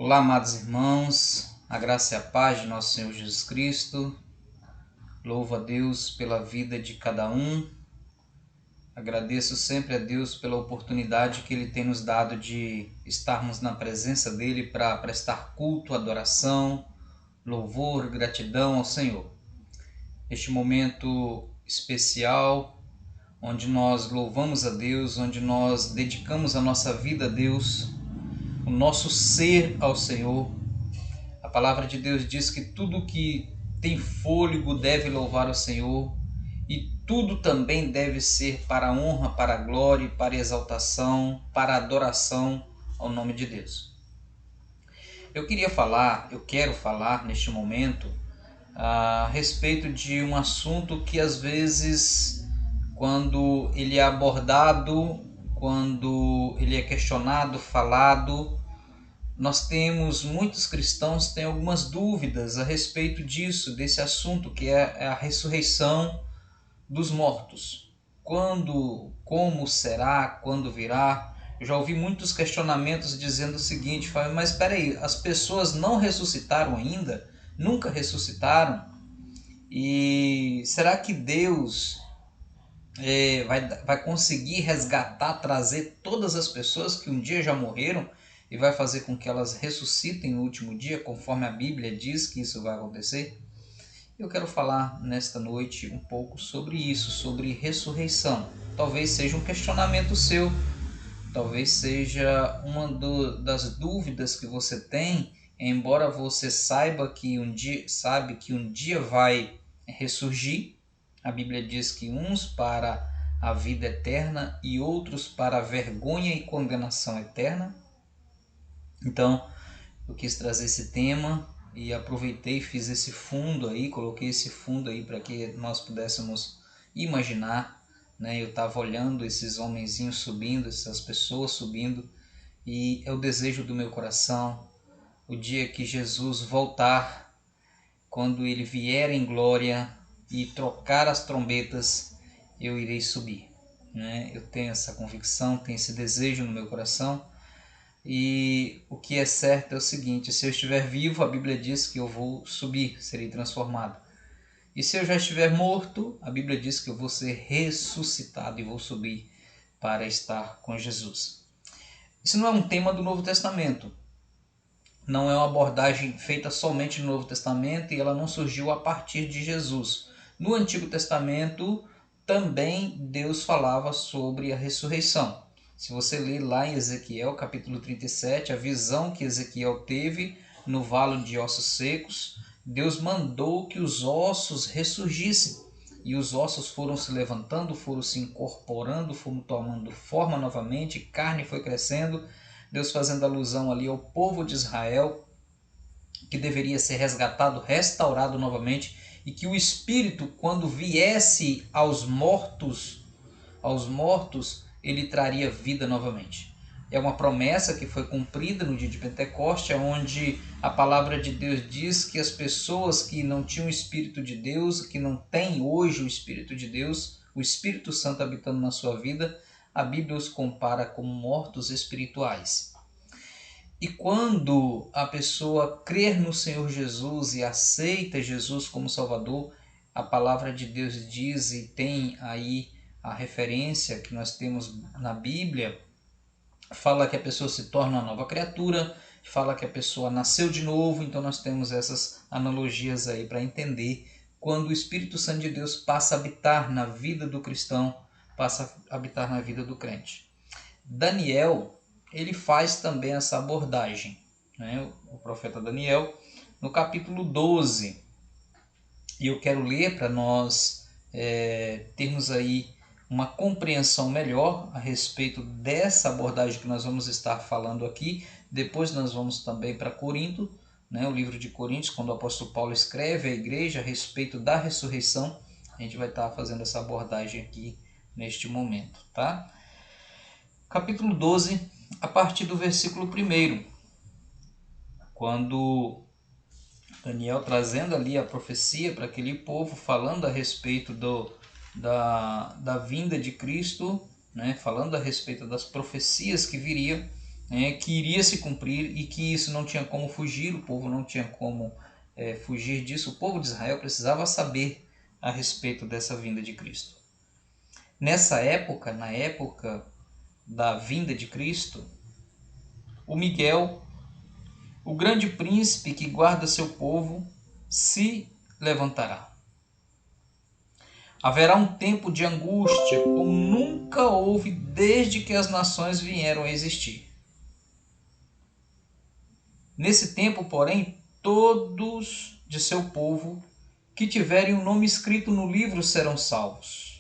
Olá, amados irmãos, a graça e a paz de nosso Senhor Jesus Cristo. Louvo a Deus pela vida de cada um. Agradeço sempre a Deus pela oportunidade que Ele tem nos dado de estarmos na presença dEle para prestar culto, adoração, louvor, gratidão ao Senhor. Este momento especial, onde nós louvamos a Deus, onde nós dedicamos a nossa vida a Deus, o nosso ser ao Senhor. A palavra de Deus diz que tudo que tem fôlego deve louvar ao Senhor, e tudo também deve ser para a honra, para a glória, para a exaltação, para a adoração ao nome de Deus. Eu quero falar neste momento a respeito de um assunto que às vezes, quando ele é abordado, quando ele é questionado, falado, muitos cristãos têm algumas dúvidas a respeito disso, desse assunto, que é a ressurreição dos mortos. Quando, como será, quando virá? Eu já ouvi muitos questionamentos dizendo o seguinte: mas espera aí, as pessoas não ressuscitaram ainda? Nunca ressuscitaram? E será que Deus vai conseguir resgatar, trazer todas as pessoas que um dia já morreram e vai fazer com que elas ressuscitem no último dia, conforme a Bíblia diz que isso vai acontecer? Eu quero falar nesta noite um pouco sobre isso, sobre ressurreição. Talvez seja um questionamento seu, talvez seja das dúvidas que você tem, embora você saiba que um dia vai ressurgir. A Bíblia diz que uns para a vida eterna e outros para a vergonha e condenação eterna. Então, eu quis trazer esse tema e aproveitei, fiz esse fundo aí, coloquei esse fundo aí para que nós pudéssemos imaginar, né? Eu estava olhando esses homenzinhos subindo, essas pessoas subindo, e é o desejo do meu coração, o dia que Jesus voltar, quando Ele vier em glória e trocar as trombetas, eu irei subir, né? Eu tenho essa convicção, tenho esse desejo no meu coração. E o que é certo é o seguinte: se eu estiver vivo, a Bíblia diz que eu vou subir, serei transformado. E se eu já estiver morto, a Bíblia diz que eu vou ser ressuscitado e vou subir para estar com Jesus. Isso não é um tema do Novo Testamento. Não é uma abordagem feita somente no Novo Testamento, e ela não surgiu a partir de Jesus. No Antigo Testamento também Deus falava sobre a ressurreição. Se você ler lá em Ezequiel capítulo 37, a visão que Ezequiel teve no vale de ossos secos, Deus mandou que os ossos ressurgissem. E os ossos foram se levantando, foram se incorporando, foram tomando forma novamente, carne foi crescendo. Deus fazendo alusão ali ao povo de Israel, que deveria ser resgatado, restaurado novamente, e que o Espírito, quando viesse aos mortos, ele traria vida novamente. É uma promessa que foi cumprida no dia de Pentecoste, onde a palavra de Deus diz que as pessoas que não tinham o Espírito de Deus, que não têm hoje o Espírito de Deus, o Espírito Santo habitando na sua vida, a Bíblia os compara como mortos espirituais. E quando a pessoa crer no Senhor Jesus e aceita Jesus como Salvador, a palavra de Deus diz, e tem aí a referência que nós temos na Bíblia, fala que a pessoa se torna uma nova criatura, fala que a pessoa nasceu de novo. Então nós temos essas analogias aí para entender quando o Espírito Santo de Deus passa a habitar na vida do cristão, passa a habitar na vida do crente. Daniel, ele faz também essa abordagem, né? O profeta Daniel, no capítulo 12. E eu quero ler para nós termos aí uma compreensão melhor a respeito dessa abordagem que nós vamos estar falando aqui. Depois nós vamos também para Corinto, né? O livro de Coríntios, quando o apóstolo Paulo escreve à igreja a respeito da ressurreição. A gente vai estar fazendo essa abordagem aqui neste momento, tá? Capítulo 12, a partir do versículo 1, quando Daniel trazendo ali a profecia para aquele povo, falando a respeito da vinda de Cristo, né? Falando a respeito das profecias que viriam, que iria se cumprir e que isso não tinha como fugir, o povo não tinha como fugir disso. O povo de Israel precisava saber a respeito dessa vinda de Cristo. Nessa época, na época da vinda de Cristo, o Miguel, o grande príncipe que guarda seu povo, se levantará. Haverá um tempo de angústia como nunca houve desde que as nações vieram a existir. Nesse tempo, porém, todos de seu povo que tiverem o nome escrito no livro serão salvos.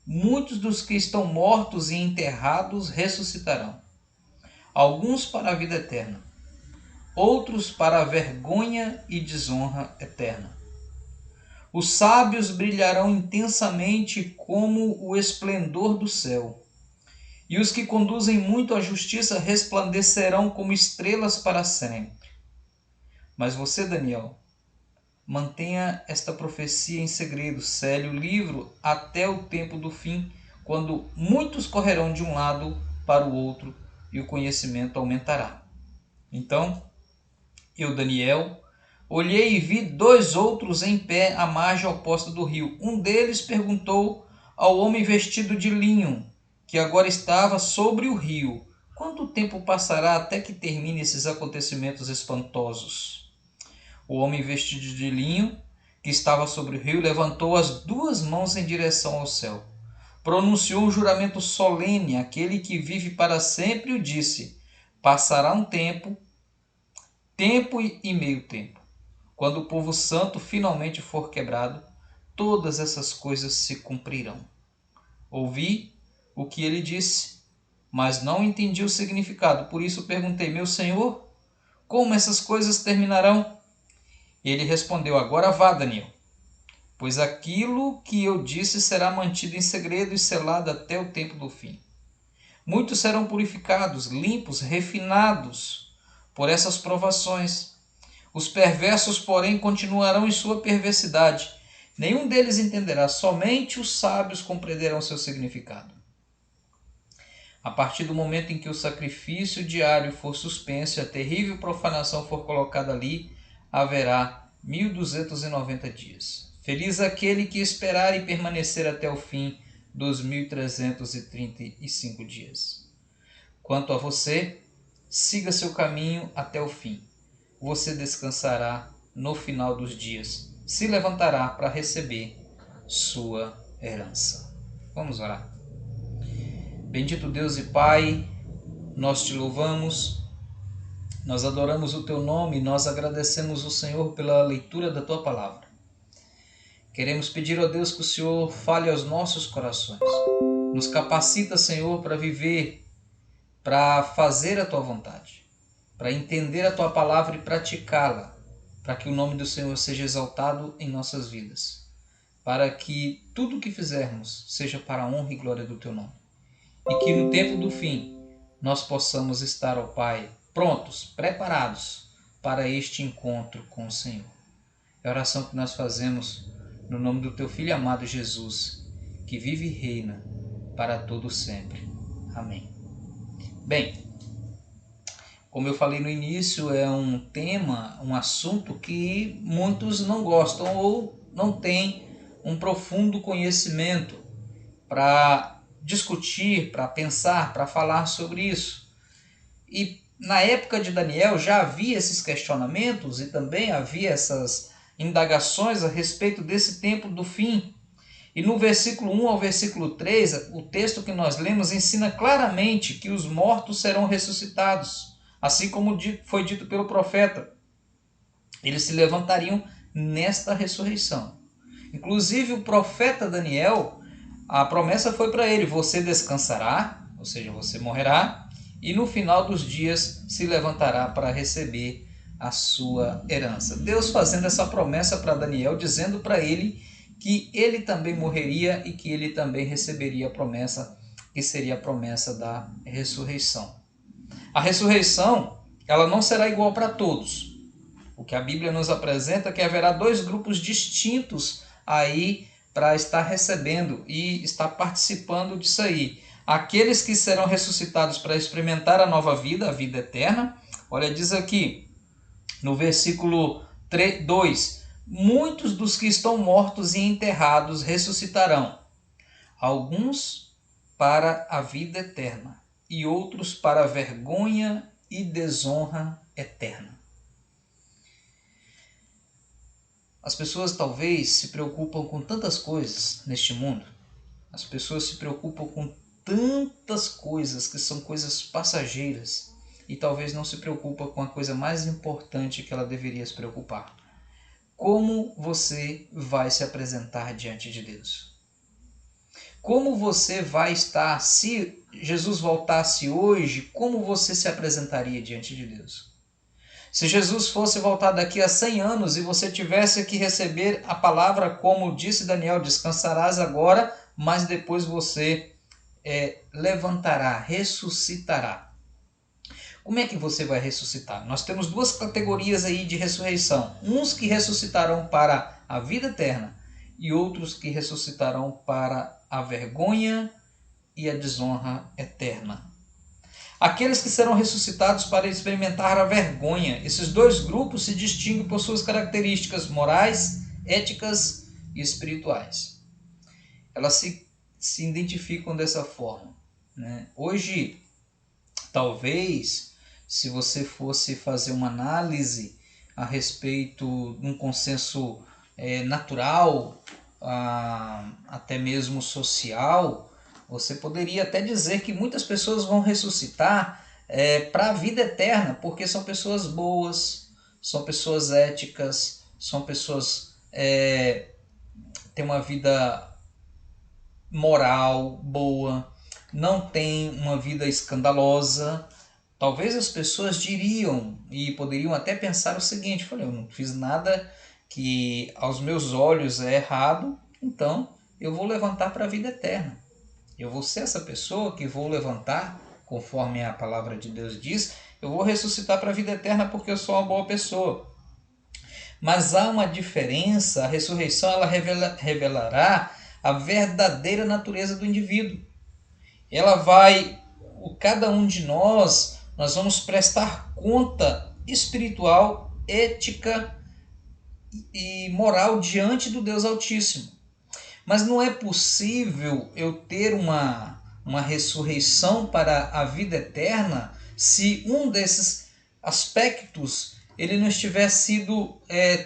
Muitos dos que estão mortos e enterrados ressuscitarão. Alguns para a vida eterna, outros para a vergonha e desonra eterna. Os sábios brilharão intensamente como o esplendor do céu, e os que conduzem muito à justiça resplandecerão como estrelas para sempre. Mas você, Daniel, mantenha esta profecia em segredo, cele o livro até o tempo do fim, quando muitos correrão de um lado para o outro e o conhecimento aumentará. Então, eu, Daniel, olhei e vi 2 outros em pé à margem oposta do rio. Um deles perguntou ao homem vestido de linho, que agora estava sobre o rio: quanto tempo passará até que termine esses acontecimentos espantosos? O homem vestido de linho, que estava sobre o rio, levantou as 2 mãos em direção ao céu. Pronunciou um juramento solene, aquele que vive para sempre, e disse: passará um tempo e meio tempo. Quando o povo santo finalmente for quebrado, todas essas coisas se cumprirão. Ouvi o que ele disse, mas não entendi o significado. Por isso perguntei: meu senhor, como essas coisas terminarão? Ele respondeu: agora vá, Daniel, pois aquilo que eu disse será mantido em segredo e selado até o tempo do fim. Muitos serão purificados, limpos, refinados por essas provações. Os perversos, porém, continuarão em sua perversidade. Nenhum deles entenderá, somente os sábios compreenderão seu significado. A partir do momento em que o sacrifício diário for suspenso e a terrível profanação for colocada ali, haverá 1290 dias. Feliz aquele que esperar e permanecer até o fim dos 1335 dias. Quanto a você, siga seu caminho até o fim. Você descansará no final dos dias, se levantará para receber sua herança. Vamos orar. Bendito Deus e Pai, nós te louvamos, nós adoramos o teu nome, nós agradecemos o Senhor pela leitura da tua palavra. Queremos pedir a Deus que o Senhor fale aos nossos corações. Nos capacita, Senhor, para viver, para fazer a tua vontade, para entender a tua palavra e praticá-la, para que o nome do Senhor seja exaltado em nossas vidas, para que tudo o que fizermos seja para a honra e glória do teu nome. E que no tempo do fim nós possamos estar, ó Pai, prontos, preparados para este encontro com o Senhor. É a oração que nós fazemos no nome do teu Filho amado Jesus, que vive e reina para todo sempre. Amém. Bem, como eu falei no início, é um tema, um assunto que muitos não gostam ou não têm um profundo conhecimento para discutir, para pensar, para falar sobre isso. E na época de Daniel já havia esses questionamentos e também havia essas indagações a respeito desse tempo do fim. E no versículo 1 ao versículo 3, o texto que nós lemos ensina claramente que os mortos serão ressuscitados, assim como foi dito pelo profeta. Eles se levantariam nesta ressurreição. Inclusive o profeta Daniel, a promessa foi para ele: você descansará, ou seja, você morrerá, e no final dos dias se levantará para receber a sua herança. Deus fazendo essa promessa para Daniel, dizendo para ele que ele também morreria e que ele também receberia a promessa, que seria a promessa da ressurreição. A ressurreição, ela não será igual para todos. O que a Bíblia nos apresenta é que haverá 2 grupos distintos aí para estar recebendo e estar participando disso aí. Aqueles que serão ressuscitados para experimentar a nova vida, a vida eterna. Olha, diz aqui no versículo 2: muitos dos que estão mortos e enterrados ressuscitarão, alguns para a vida eterna e outros para a vergonha e desonra eterna. As pessoas talvez se preocupam com tantas coisas neste mundo. As pessoas se preocupam com tantas coisas que são coisas passageiras e talvez não se preocupam com a coisa mais importante que ela deveria se preocupar. Como você vai se apresentar diante de Deus? Como você vai estar, se Jesus voltasse hoje, como você se apresentaria diante de Deus? Se Jesus fosse voltar daqui a 100 anos e você tivesse que receber a palavra, como disse Daniel, descansarás agora, mas depois você levantará, ressuscitará. Como é que você vai ressuscitar? Nós temos duas categorias aí de ressurreição. Uns que ressuscitarão para a vida eterna e outros que ressuscitarão para a vergonha e a desonra eterna. Aqueles que serão ressuscitados para experimentar a vergonha. Esses dois grupos se distinguem por suas características morais, éticas e espirituais. Elas se identificam dessa forma, né? Hoje, talvez, se você fosse fazer uma análise a respeito de um consenso natural, até mesmo social, você poderia até dizer que muitas pessoas vão ressuscitar para a vida eterna, porque são pessoas boas, são pessoas éticas, são pessoas têm uma vida moral boa, não têm uma vida escandalosa. Talvez as pessoas diriam e poderiam até pensar o seguinte: eu não fiz nada que aos meus olhos é errado, então eu vou levantar para a vida eterna. Eu vou ser essa pessoa que vou levantar, conforme a palavra de Deus diz, eu vou ressuscitar para a vida eterna porque eu sou uma boa pessoa. Mas há uma diferença, a ressurreição ela revelará a verdadeira natureza do indivíduo. Ela vai, cada um de nós vamos prestar conta espiritual, ética e moral diante do Deus Altíssimo. Mas não é possível eu ter uma ressurreição para a vida eterna se um desses aspectos ele não estiver sido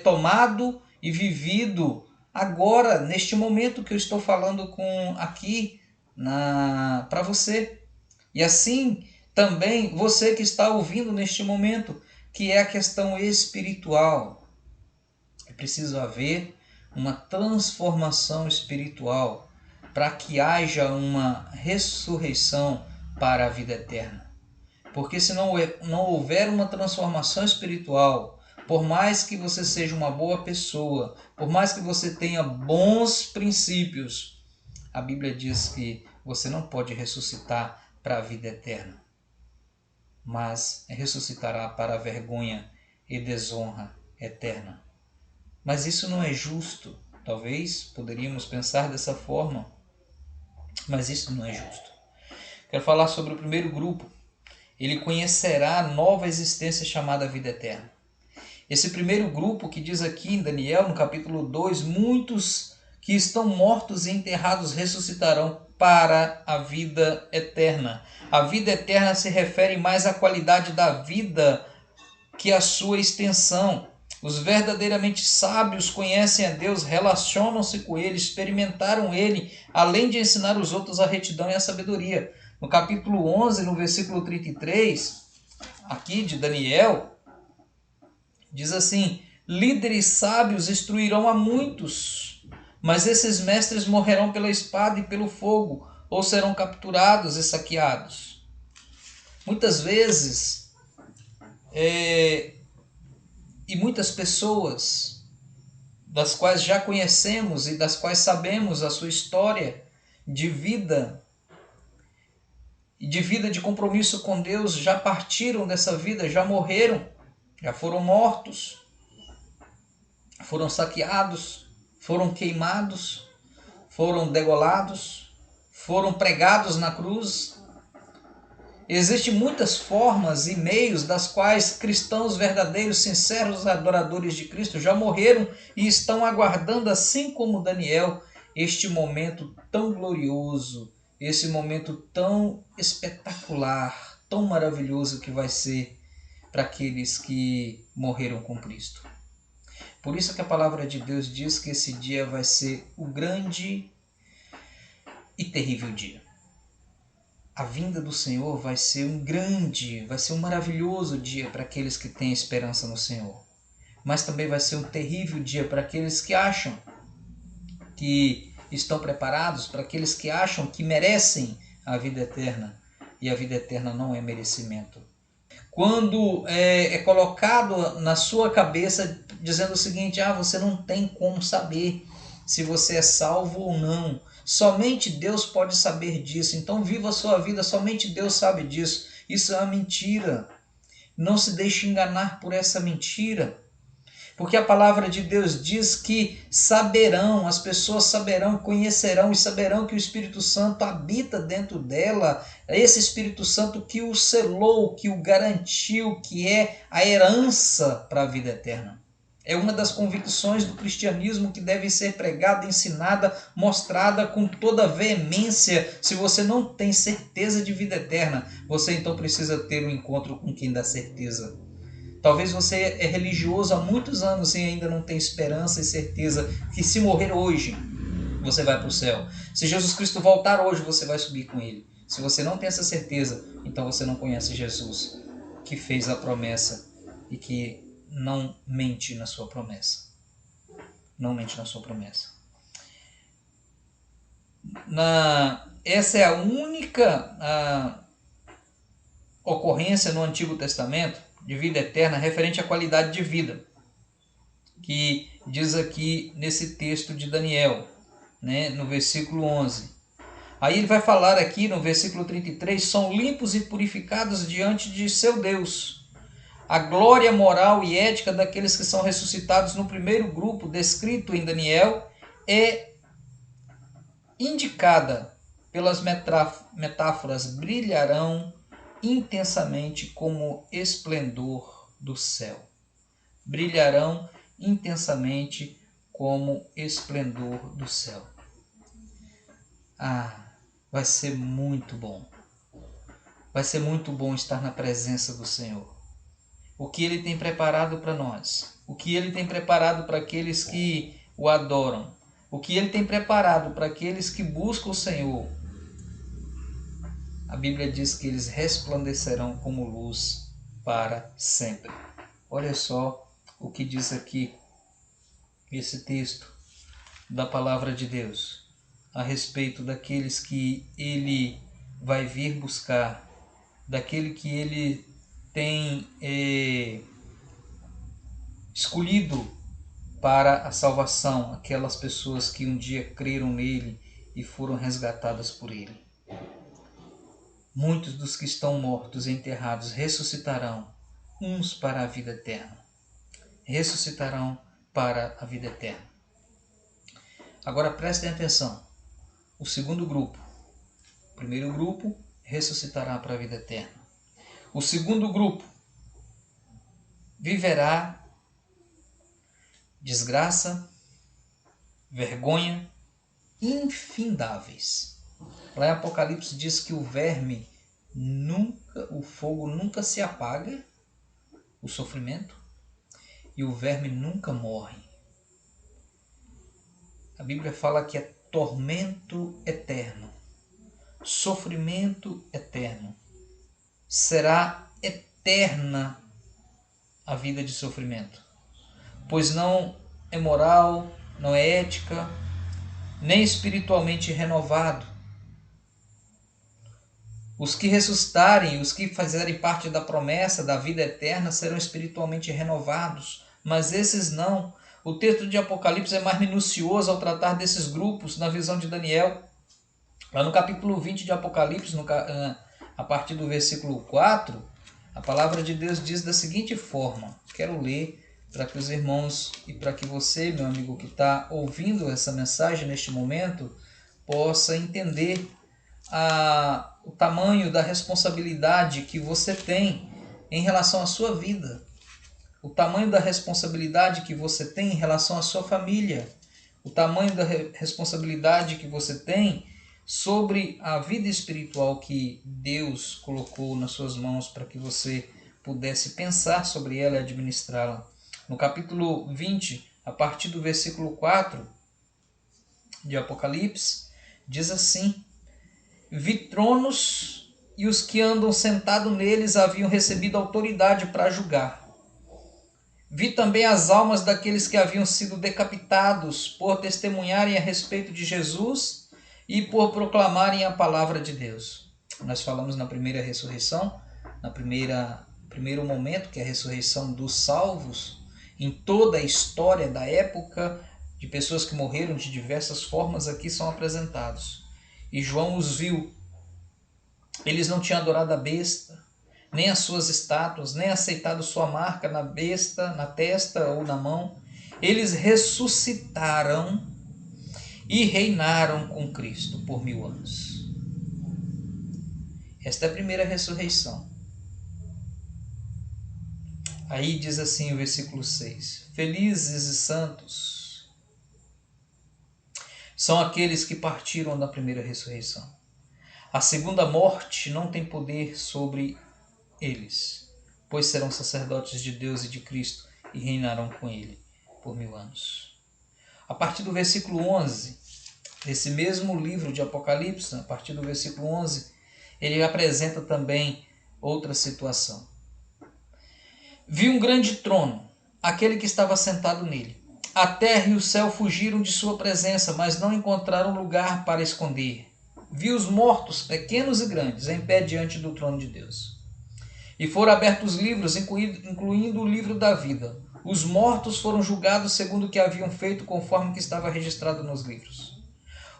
tomado e vivido agora, neste momento que eu estou falando aqui para você. E assim também você que está ouvindo neste momento, que é a questão espiritual. É preciso haver uma transformação espiritual para que haja uma ressurreição para a vida eterna. Porque se não houver uma transformação espiritual, por mais que você seja uma boa pessoa, por mais que você tenha bons princípios, a Bíblia diz que você não pode ressuscitar para a vida eterna, mas ressuscitará para a vergonha e desonra eterna. Mas isso não é justo. Talvez poderíamos pensar dessa forma, mas isso não é justo. Quero falar sobre o primeiro grupo. Ele conhecerá a nova existência chamada vida eterna. Esse primeiro grupo que diz aqui em Daniel, no capítulo 2, muitos que estão mortos e enterrados ressuscitarão para a vida eterna. A vida eterna se refere mais à qualidade da vida que à sua extensão. Os verdadeiramente sábios conhecem a Deus, relacionam-se com Ele, experimentaram Ele, além de ensinar os outros a retidão e a sabedoria. No capítulo 11, no versículo 33, aqui de Daniel, diz assim: líderes sábios instruirão a muitos, mas esses mestres morrerão pela espada e pelo fogo, ou serão capturados e saqueados. Muitas vezes, e muitas pessoas, das quais já conhecemos e das quais sabemos a sua história de vida, e de vida de compromisso com Deus, já partiram dessa vida, já morreram, já foram mortos, foram saqueados, foram queimados, foram degolados, foram pregados na cruz. Existem muitas formas e meios das quais cristãos verdadeiros, sinceros adoradores de Cristo já morreram e estão aguardando, assim como Daniel, este momento tão glorioso, esse momento tão espetacular, tão maravilhoso que vai ser para aqueles que morreram com Cristo. Por isso que a palavra de Deus diz que esse dia vai ser o grande e terrível dia. A vinda do Senhor vai ser um maravilhoso dia para aqueles que têm esperança no Senhor. Mas também vai ser um terrível dia para aqueles que acham que estão preparados, para aqueles que acham que merecem a vida eterna. E a vida eterna não é merecimento. Quando é colocado na sua cabeça dizendo o seguinte: você não tem como saber se você é salvo ou não. Somente Deus pode saber disso. Então viva a sua vida, somente Deus sabe disso. Isso é uma mentira. Não se deixe enganar por essa mentira. Porque a palavra de Deus diz que as pessoas saberão, conhecerão e saberão que o Espírito Santo habita dentro dela. É esse Espírito Santo que o selou, que o garantiu, que é a herança para a vida eterna. É uma das convicções do cristianismo que deve ser pregada, ensinada, mostrada com toda veemência. Se você não tem certeza de vida eterna, você então precisa ter um encontro com quem dá certeza. Talvez você é religioso há muitos anos e ainda não tem esperança e certeza que se morrer hoje, você vai para o céu. Se Jesus Cristo voltar hoje, você vai subir com ele. Se você não tem essa certeza, então você não conhece Jesus, que fez a promessa e que não mente na sua promessa. Não mente na sua promessa. Essa é a única ocorrência no Antigo Testamento de vida eterna referente à qualidade de vida, que diz aqui nesse texto de Daniel, né, no versículo 11. Aí ele vai falar aqui no versículo 33, são limpos e purificados diante de seu Deus. A glória moral e ética daqueles que são ressuscitados no primeiro grupo descrito em Daniel é indicada pelas metáforas: brilharão intensamente como esplendor do céu. Brilharão intensamente como esplendor do céu. Vai ser muito bom. Vai ser muito bom estar na presença do Senhor. O que Ele tem preparado para nós, o que Ele tem preparado para aqueles que o adoram, o que Ele tem preparado para aqueles que buscam o Senhor. A Bíblia diz que eles resplandecerão como luz para sempre. Olha só o que diz aqui esse texto da palavra de Deus a respeito daqueles que Ele vai vir buscar, daquele que Ele tem escolhido para a salvação, aquelas pessoas que um dia creram nele e foram resgatadas por Ele. Muitos dos que estão mortos e enterrados ressuscitarão, uns para a vida eterna. Ressuscitarão para a vida eterna. Agora prestem atenção. O segundo grupo. O primeiro grupo ressuscitará para a vida eterna. O segundo grupo viverá desgraça, vergonha infindáveis. Lá em Apocalipse diz que o fogo nunca se apaga, o sofrimento, e o verme nunca morre. A Bíblia fala que é tormento eterno, sofrimento eterno. Será eterna a vida de sofrimento, pois não é moral, não é ética, nem espiritualmente renovado. Os que ressuscitarem, os que fizerem parte da promessa da vida eterna serão espiritualmente renovados, mas esses não. O texto de Apocalipse é mais minucioso ao tratar desses grupos na visão de Daniel. Lá no capítulo 20 de Apocalipse, a partir do versículo 4, a palavra de Deus diz da seguinte forma. Quero ler para que os irmãos e para que você, meu amigo, que está ouvindo essa mensagem neste momento, possa entender o tamanho da responsabilidade que você tem em relação à sua vida, o tamanho da responsabilidade que você tem em relação à sua família, o tamanho da responsabilidade que você tem sobre a vida espiritual que Deus colocou nas suas mãos para que você pudesse pensar sobre ela e administrá-la. No capítulo 20, a partir do versículo 4 de Apocalipse, diz assim: Vi tronos e os que andam sentados neles haviam recebido autoridade para julgar. Vi também as almas daqueles que haviam sido decapitados por testemunharem a respeito de Jesus e por proclamarem a palavra de Deus. Nós falamos na primeira ressurreição, primeiro momento, que é a ressurreição dos salvos, em toda a história da época, de pessoas que morreram de diversas formas, aqui são apresentados. E João os viu. Eles não tinham adorado a besta, nem as suas estátuas, nem aceitado sua marca na besta, na testa ou na mão. Eles ressuscitaram e reinaram com Cristo por 1000 anos. Esta é a primeira ressurreição. Aí diz assim o versículo 6: Felizes e santos são aqueles que partiram da primeira ressurreição. A segunda morte não tem poder sobre eles, pois serão sacerdotes de Deus e de Cristo e reinarão com ele por 1000 anos. A partir do versículo 11, desse mesmo livro de Apocalipse, a partir do versículo 11, ele apresenta também outra situação. Vi um grande trono, aquele que estava sentado nele. A terra e o céu fugiram de sua presença, mas não encontraram lugar para esconder. Vi os mortos, pequenos e grandes, em pé diante do trono de Deus. E foram abertos livros, incluindo o livro da vida. Os mortos foram julgados segundo o que haviam feito, conforme que estava registrado nos livros.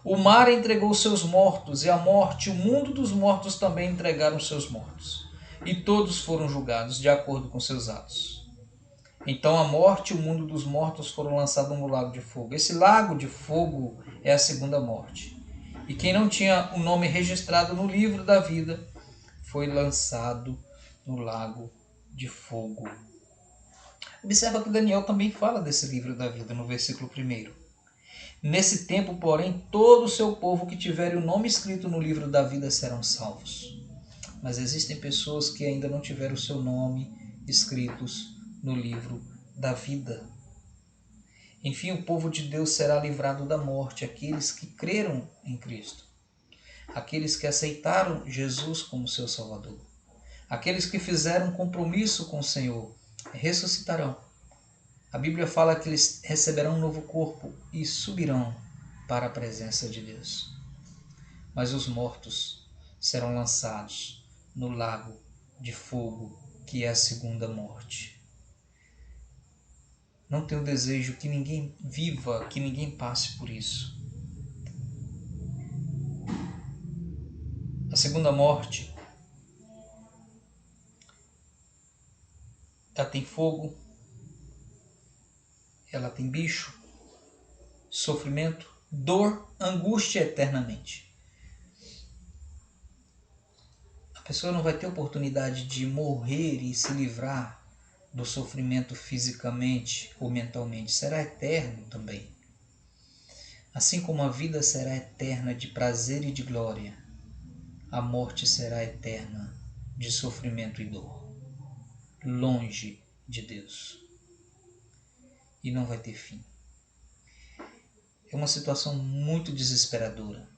O mar entregou seus mortos, e a morte, o mundo dos mortos também entregaram seus mortos. E todos foram julgados de acordo com seus atos. Então a morte e o mundo dos mortos foram lançados no lago de fogo. Esse lago de fogo é a segunda morte. E quem não tinha o nome registrado no livro da vida foi lançado no lago de fogo. Observa que Daniel também fala desse livro da vida no versículo 1. Nesse tempo, porém, todo o seu povo que tiver o nome escrito no livro da vida serão salvos. Mas existem pessoas que ainda não tiveram o seu nome escritos no livro da vida. Enfim, o povo de Deus será livrado da morte, aqueles que creram em Cristo, aqueles que aceitaram Jesus como seu Salvador, aqueles que fizeram um compromisso com o Senhor, ressuscitarão. A Bíblia fala que eles receberão um novo corpo e subirão para a presença de Deus. Mas os mortos serão lançados no lago de fogo, que é a segunda morte. Não tenho desejo que ninguém viva, que ninguém passe por isso. A segunda morte, ela tem fogo, ela tem bicho, sofrimento, dor, angústia eternamente. A pessoa não vai ter oportunidade de morrer e se livrar do sofrimento fisicamente ou mentalmente. Será eterno também. Assim como a vida será eterna de prazer e de glória, a morte será eterna de sofrimento e dor, longe de Deus. E não vai ter fim. É uma situação muito desesperadora.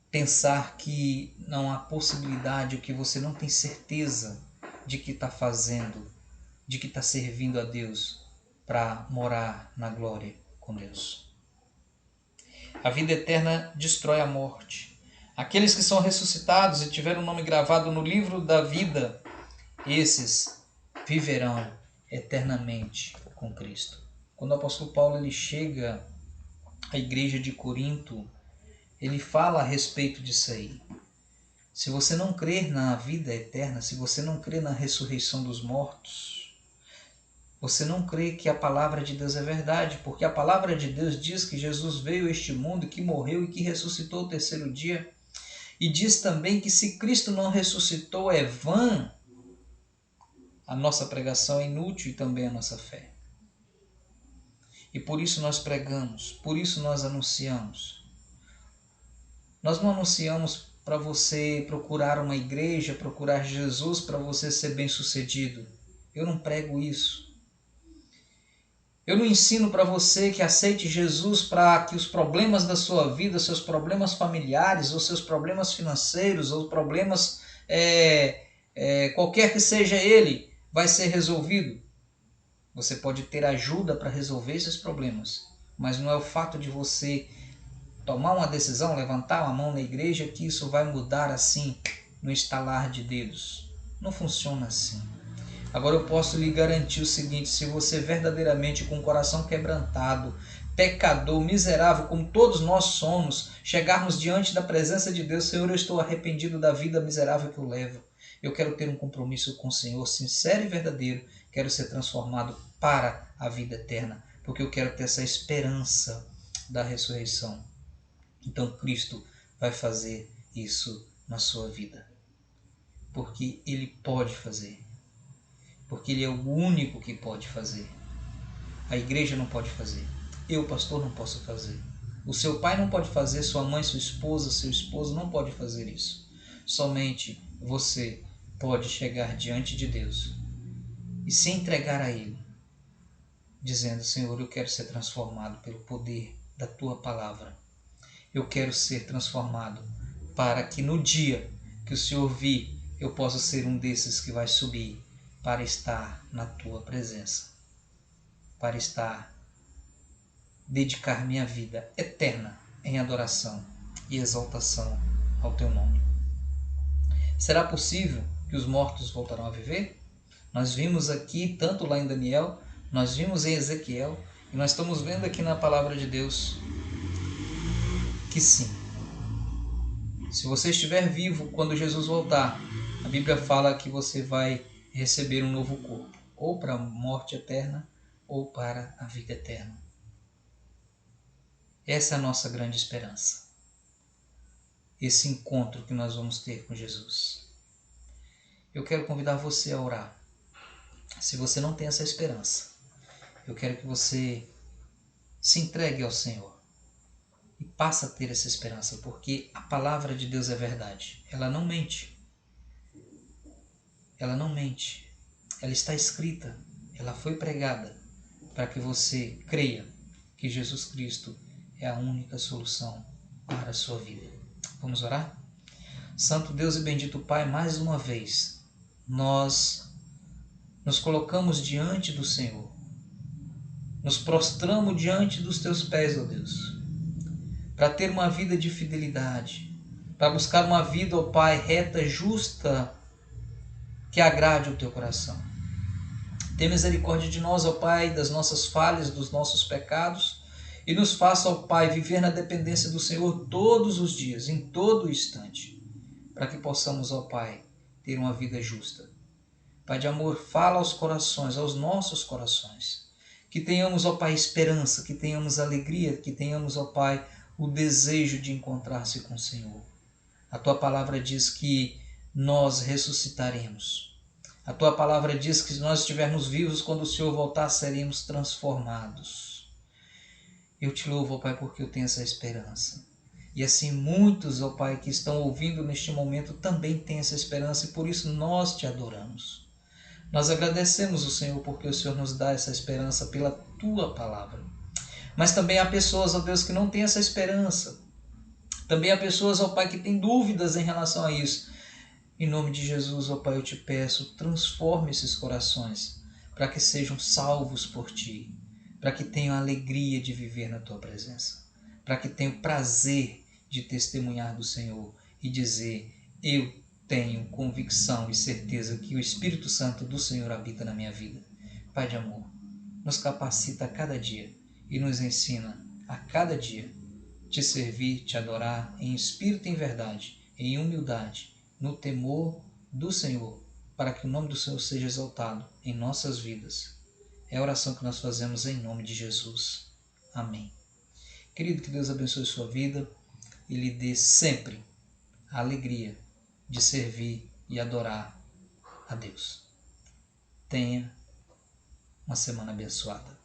Pensar que não há possibilidade, ou que você não tem certeza de que está fazendo, de que está servindo a Deus para morar na glória com Deus. A vida eterna destrói a morte. Aqueles que são ressuscitados e tiveram o nome gravado no livro da vida, esses viverão eternamente com Cristo. Quando o apóstolo Paulo ele chega à igreja de Corinto, ele fala a respeito disso aí. Se você não crer na vida eterna, se você não crer na ressurreição dos mortos, você não crê que a palavra de Deus é verdade, porque a palavra de Deus diz que Jesus veio a este mundo, que morreu e que ressuscitou o terceiro dia. E diz também que se Cristo não ressuscitou é vã a nossa pregação, é inútil e também a nossa fé. E por isso nós pregamos, por isso nós anunciamos. Nós não anunciamos para você procurar uma igreja, procurar Jesus para você ser bem-sucedido. Eu não prego isso. Eu não ensino para você que aceite Jesus para que os problemas da sua vida, seus problemas familiares, ou seus problemas financeiros, ou problemas qualquer que seja ele, vai ser resolvido. Você pode ter ajuda para resolver esses problemas, mas não é o fato de você tomar uma decisão, levantar uma mão na igreja, que isso vai mudar assim, no estalar de dedos. Não funciona assim. Agora eu posso lhe garantir o seguinte: se você verdadeiramente com o coração quebrantado, pecador, miserável, como todos nós somos, chegarmos diante da presença de Deus, Senhor, eu estou arrependido da vida miserável que eu levo. Eu quero ter um compromisso com o Senhor sincero e verdadeiro. Quero ser transformado para a vida eterna, porque eu quero ter essa esperança da ressurreição. Então Cristo vai fazer isso na sua vida, porque Ele pode fazer. Porque Ele é o único que pode fazer. A igreja não pode fazer. Eu, pastor, não posso fazer. O seu pai não pode fazer, sua mãe, sua esposa, seu esposo não pode fazer isso. Somente você pode chegar diante de Deus e se entregar a Ele, dizendo: Senhor, eu quero ser transformado pelo poder da Tua palavra. Eu quero ser transformado para que no dia que o Senhor vir, eu possa ser um desses que vai subir para estar na Tua presença, para dedicar minha vida eterna em adoração e exaltação ao Teu nome. Será possível que os mortos voltarão a viver? Nós vimos aqui, tanto lá em Daniel, nós vimos em Ezequiel, e nós estamos vendo aqui na palavra de Deus que sim. Se você estiver vivo quando Jesus voltar, a Bíblia fala que você vai receber um novo corpo, ou para a morte eterna, ou para a vida eterna. Essa é a nossa grande esperança. Esse encontro que nós vamos ter com Jesus. Eu quero convidar você a orar. Se você não tem essa esperança, eu quero que você se entregue ao Senhor e passe a ter essa esperança, porque a palavra de Deus é verdade. Ela não mente. Ela não mente. Ela está escrita. Ela foi pregada para que você creia que Jesus Cristo é a única solução para a sua vida. Vamos orar? Santo Deus e bendito Pai, mais uma vez, nós nos colocamos diante do Senhor. Nos prostramos diante dos Teus pés, ó Deus, para ter uma vida de fidelidade, para buscar uma vida, ó Pai, reta, justa, que agrade o Teu coração. Tenha misericórdia de nós, ó Pai, das nossas falhas, dos nossos pecados, e nos faça, ó Pai, viver na dependência do Senhor todos os dias, em todo instante, para que possamos, ó Pai, ter uma vida justa. Pai de amor, fala aos corações, aos nossos corações, que tenhamos, ó Pai, esperança, que tenhamos alegria, que tenhamos, ó Pai, o desejo de encontrar-se com o Senhor. A Tua palavra diz que nós ressuscitaremos. A Tua palavra diz que se nós estivermos vivos, quando o Senhor voltar, seremos transformados. Eu Te louvo, ó Pai, porque eu tenho essa esperança. E assim muitos, ó Pai, que estão ouvindo neste momento também têm essa esperança, e por isso nós Te adoramos. Nós agradecemos o Senhor porque o Senhor nos dá essa esperança pela Tua palavra. Mas também há pessoas, ó Deus, que não têm essa esperança. Também há pessoas, ó Pai, que têm dúvidas em relação a isso. Em nome de Jesus, ó Pai, eu Te peço, transforme esses corações para que sejam salvos por Ti, para que tenham a alegria de viver na Tua presença, para que tenham prazer de testemunhar do Senhor e dizer: eu tenho convicção e certeza que o Espírito Santo do Senhor habita na minha vida. Pai de amor, nos capacita a cada dia e nos ensina a cada dia Te servir, Te adorar em espírito e em verdade, em humildade, no temor do Senhor, para que o nome do Senhor seja exaltado em nossas vidas. É a oração que nós fazemos em nome de Jesus. Amém. Querido, que Deus abençoe sua vida e lhe dê sempre a alegria de servir e adorar a Deus. Tenha uma semana abençoada.